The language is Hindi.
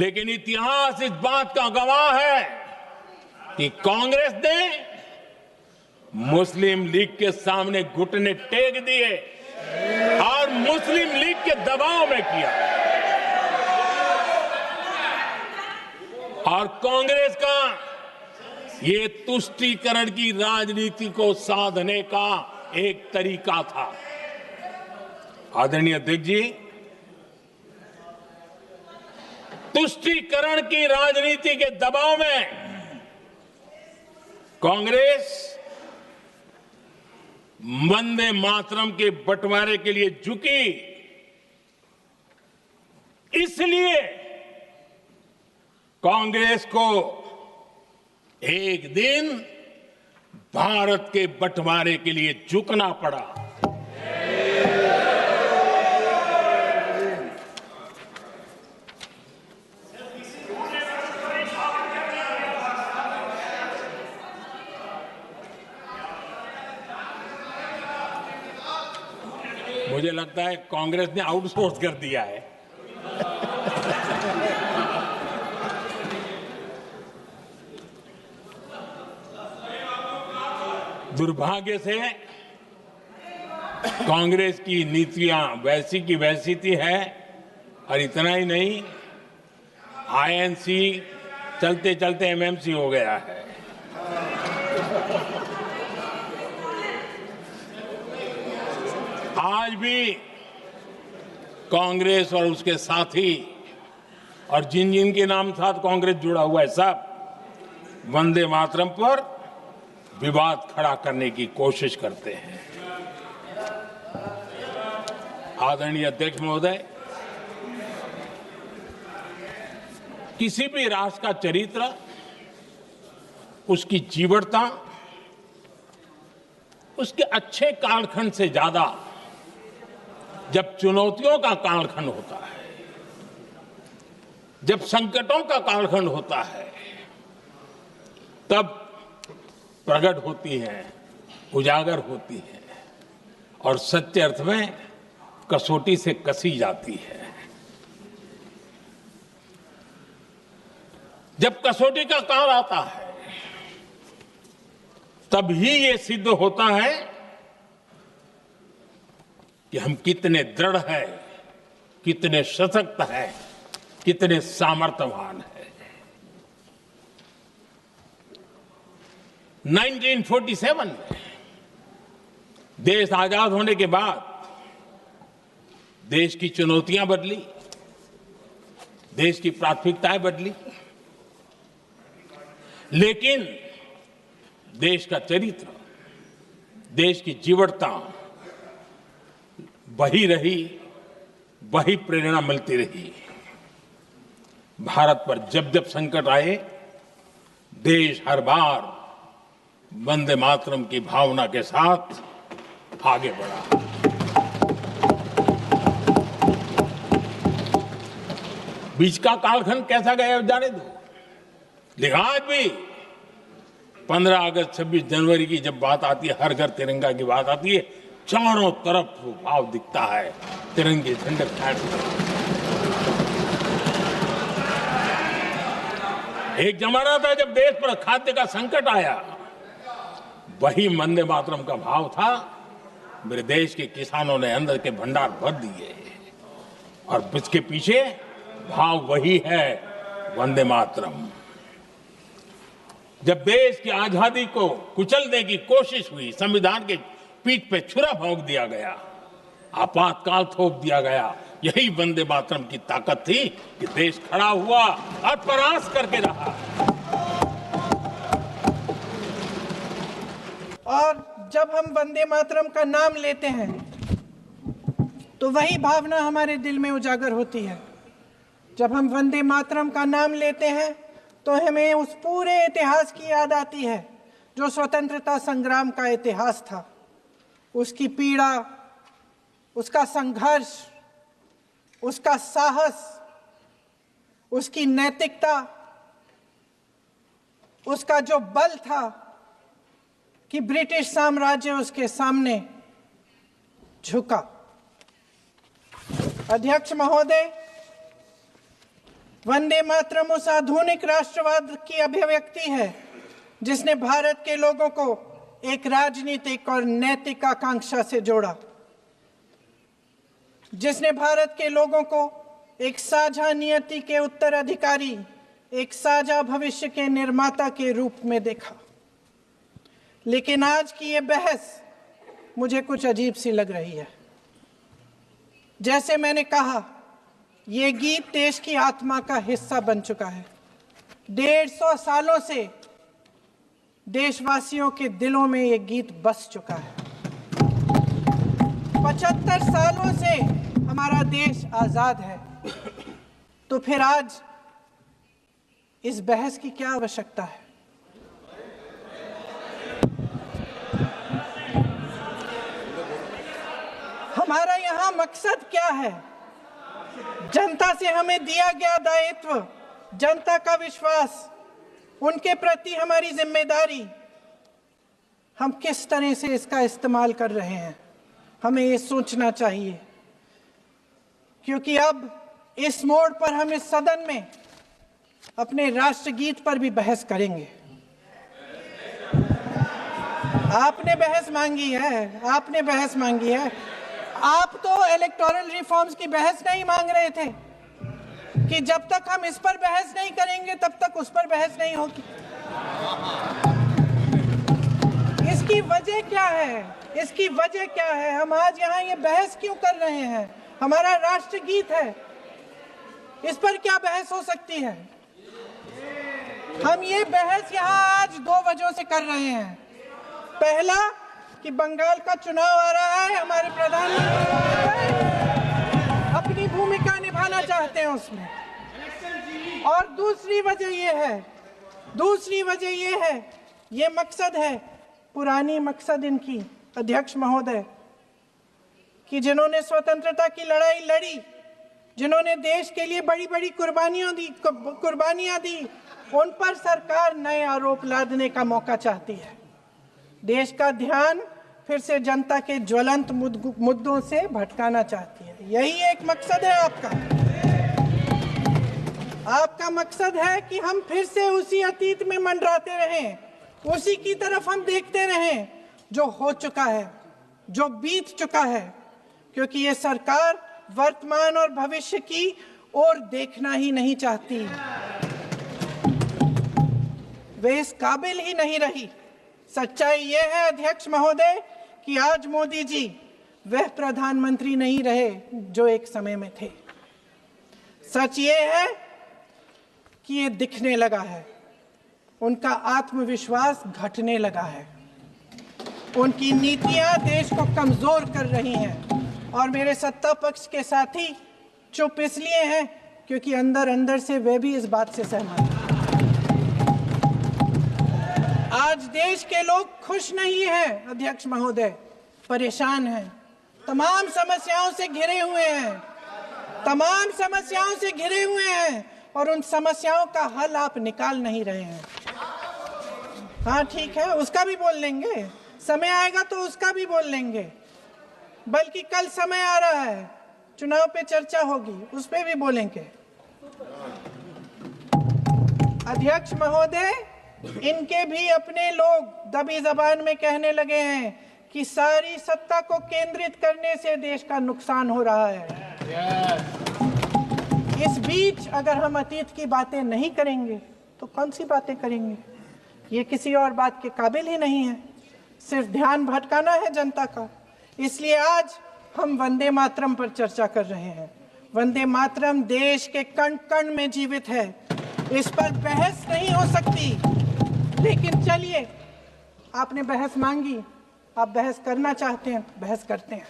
लेकिन इतिहास इस बात का गवाह है कि कांग्रेस ने मुस्लिम लीग के सामने घुटने टेक दिए और मुस्लिम लीग के दबाव में किया। और कांग्रेस का ये तुष्टीकरण की राजनीति को साधने का एक तरीका था। आदरणीय अध्यक्ष जी, तुष्टीकरण की राजनीति के दबाव में कांग्रेस वंदे मातरम के बंटवारे के लिए झुकी। इसलिए कांग्रेस को एक दिन भारत के बंटवारे के लिए झुकना पड़ा। मुझे लगता है कांग्रेस ने आउटसोर्स कर दिया है। दुर्भाग्य से कांग्रेस की नीतियां वैसी की वैसी थी है, और इतना ही नहीं, आईएनसी चलते चलते एमएमसी हो गया है। आज भी कांग्रेस और उसके साथी और जिन जिन के नाम साथ कांग्रेस जुड़ा हुआ है, सब वंदे मातरम पर विवाद खड़ा करने की कोशिश करते हैं। आदरणीय अध्यक्ष महोदय, किसी भी राष्ट्र का चरित्र, उसकी जीवटता, उसके अच्छे कालखंड से ज्यादा जब चुनौतियों का कालखंड होता है, जब संकटों का कालखंड होता है, तब प्रकट होती है, उजागर होती है और सच्चे अर्थ में कसौटी से कसी जाती है। जब कसौटी का काल आता है, तब ही ये सिद्ध होता है कि हम कितने दृढ़ हैं, कितने सशक्त हैं, कितने सामर्थ्यवान हैं। 1947 में देश आजाद होने के बाद देश की चुनौतियां बदली, देश की प्राथमिकताएं बदली, लेकिन देश का चरित्र, देश की जीवटता वही रही, वही प्रेरणा मिलती रही। भारत पर जब जब संकट आए, देश हर बार वंदे मातरम की भावना के साथ आगे बढ़ा। बीच का कालखंड कैसा गया जाने दो, लेकिन आज भी 15 अगस्त 26 जनवरी की जब बात आती है, हर घर तिरंगा की बात आती है, चारों तरफ भाव दिखता है, तिरंगे झंडे फहरते। एक जमाना था जब देश पर खाद्य का संकट आया, वही वंदे मातरम का भाव था। मेरे देश के किसानों ने अंदर के भंडार भर दिए और इसके पीछे भाव वही है, वंदे मातरम। जब देश की आजादी को कुचलने की कोशिश हुई, संविधान के पीठ पे छुरा भोंक दिया गया, आपातकाल थोप दिया गया, यही वंदे मातरम की ताकत थी कि देश खड़ा हुआ और परास्त करके रहा। और जब हम वंदे मातरम का नाम लेते हैं तो वही भावना हमारे दिल में उजागर होती है। जब हम वंदे मातरम का नाम लेते हैं तो हमें उस पूरे इतिहास की याद आती है जो स्वतंत्रता संग्राम का इतिहास था, उसकी पीड़ा, उसका संघर्ष, उसका साहस, उसकी नैतिकता, उसका जो बल था कि ब्रिटिश साम्राज्य उसके सामने झुका। अध्यक्ष महोदय, वंदे मातरम उस आधुनिक राष्ट्रवाद की अभिव्यक्ति है जिसने भारत के लोगों को एक राजनीतिक और नैतिक आकांक्षा से जोड़ा, जिसने भारत के लोगों को एक साझा नियति के उत्तराधिकारी, एक साझा भविष्य के निर्माता के रूप में देखा। लेकिन आज की ये बहस मुझे कुछ अजीब सी लग रही है। जैसे मैंने कहा, ये गीत देश की आत्मा का हिस्सा बन चुका है। 150 सालों से देशवासियों के दिलों में ये गीत बस चुका है। 75 सालों से हमारा देश आजाद है, तो फिर आज इस बहस की क्या आवश्यकता है? हमारा यहाँ मकसद क्या है? जनता से हमें दिया गया दायित्व, जनता का विश्वास, उनके प्रति हमारी जिम्मेदारी, हम किस तरह से इसका इस्तेमाल कर रहे हैं, हमें ये सोचना चाहिए। क्योंकि अब इस मोड़ पर हम इस सदन में अपने राष्ट्रगीत पर भी बहस करेंगे। आपने बहस मांगी है, आपने बहस मांगी है। आप तो इलेक्टोरल रिफॉर्म्स की बहस नहीं मांग रहे थे कि जब तक हम इस पर बहस नहीं करेंगे तब तक उस पर बहस नहीं होगी। इसकी वजह क्या है? इसकी वजह क्या है? हम आज यहाँ ये बहस क्यों कर रहे हैं? हमारा राष्ट्रगीत है, इस पर क्या बहस हो सकती है? हम ये बहस यहाँ आज 2 वजहों से कर रहे हैं। पहला कि बंगाल का चुनाव आ रहा है, हमारे प्रधानमंत्री अपनी भूमिका निभाना चाहते हैं उसमें। और दूसरी वजह ये है, ये मकसद है, पुरानी मकसद इनकी, अध्यक्ष महोदय, कि जिन्होंने स्वतंत्रता की लड़ाई लड़ी, जिन्होंने देश के लिए बड़ी बड़ी कुर्बानियां दी, उन पर सरकार नए आरोप लादने का मौका चाहती है। देश का ध्यान फिर से जनता के ज्वलंत मुद्दों से भटकाना चाहती है। यही एक मकसद है आपका। आपका मकसद है कि हम फिर से उसी अतीत में मंडराते रहें, उसी की तरफ हम देखते रहें जो हो चुका है, जो बीत चुका है, क्योंकि ये सरकार वर्तमान और भविष्य की ओर देखना ही नहीं चाहती। वे इस काबिल ही नहीं रही। सच्चाई ये है अध्यक्ष महोदय कि आज मोदी जी वह प्रधानमंत्री नहीं रहे जो एक समय में थे। सच ये है कि ये दिखने लगा है, उनका आत्मविश्वास घटने लगा है, उनकी नीतियां देश को कमजोर कर रही हैं। और मेरे सत्ता पक्ष के साथी चुप इसलिए हैं क्योंकि अंदर अंदर से वे भी इस बात से सहमत हैं। आज देश के लोग खुश नहीं हैं अध्यक्ष महोदय, परेशान हैं, तमाम समस्याओं से घिरे हुए हैं, तमाम समस्याओं से घिरे हुए हैं, और उन समस्याओं का हल आप निकाल नहीं रहे हैं। हाँ ठीक है, उसका भी बोल लेंगे, समय आएगा तो उसका भी बोल लेंगे। बल्कि कल समय आ रहा है, चुनाव पे चर्चा होगी, उस पे भी बोलेंगे। अध्यक्ष महोदय, इनके भी अपने लोग दबी जबान में कहने लगे हैं कि सारी सत्ता को केंद्रित करने से देश का नुकसान हो रहा है। इस बीच अगर हम अतीत की बातें नहीं करेंगे तो कौन सी बातें करेंगे? ये किसी और बात के काबिल ही नहीं है, सिर्फ ध्यान भटकाना है जनता का। इसलिए आज हम वंदे मातरम पर चर्चा कर रहे हैं। वंदे मातरम देश के कण कण में जीवित है, इस पर बहस नहीं हो सकती। लेकिन चलिए, आपने बहस मांगी, आप बहस करना चाहते हैं, बहस करते हैं।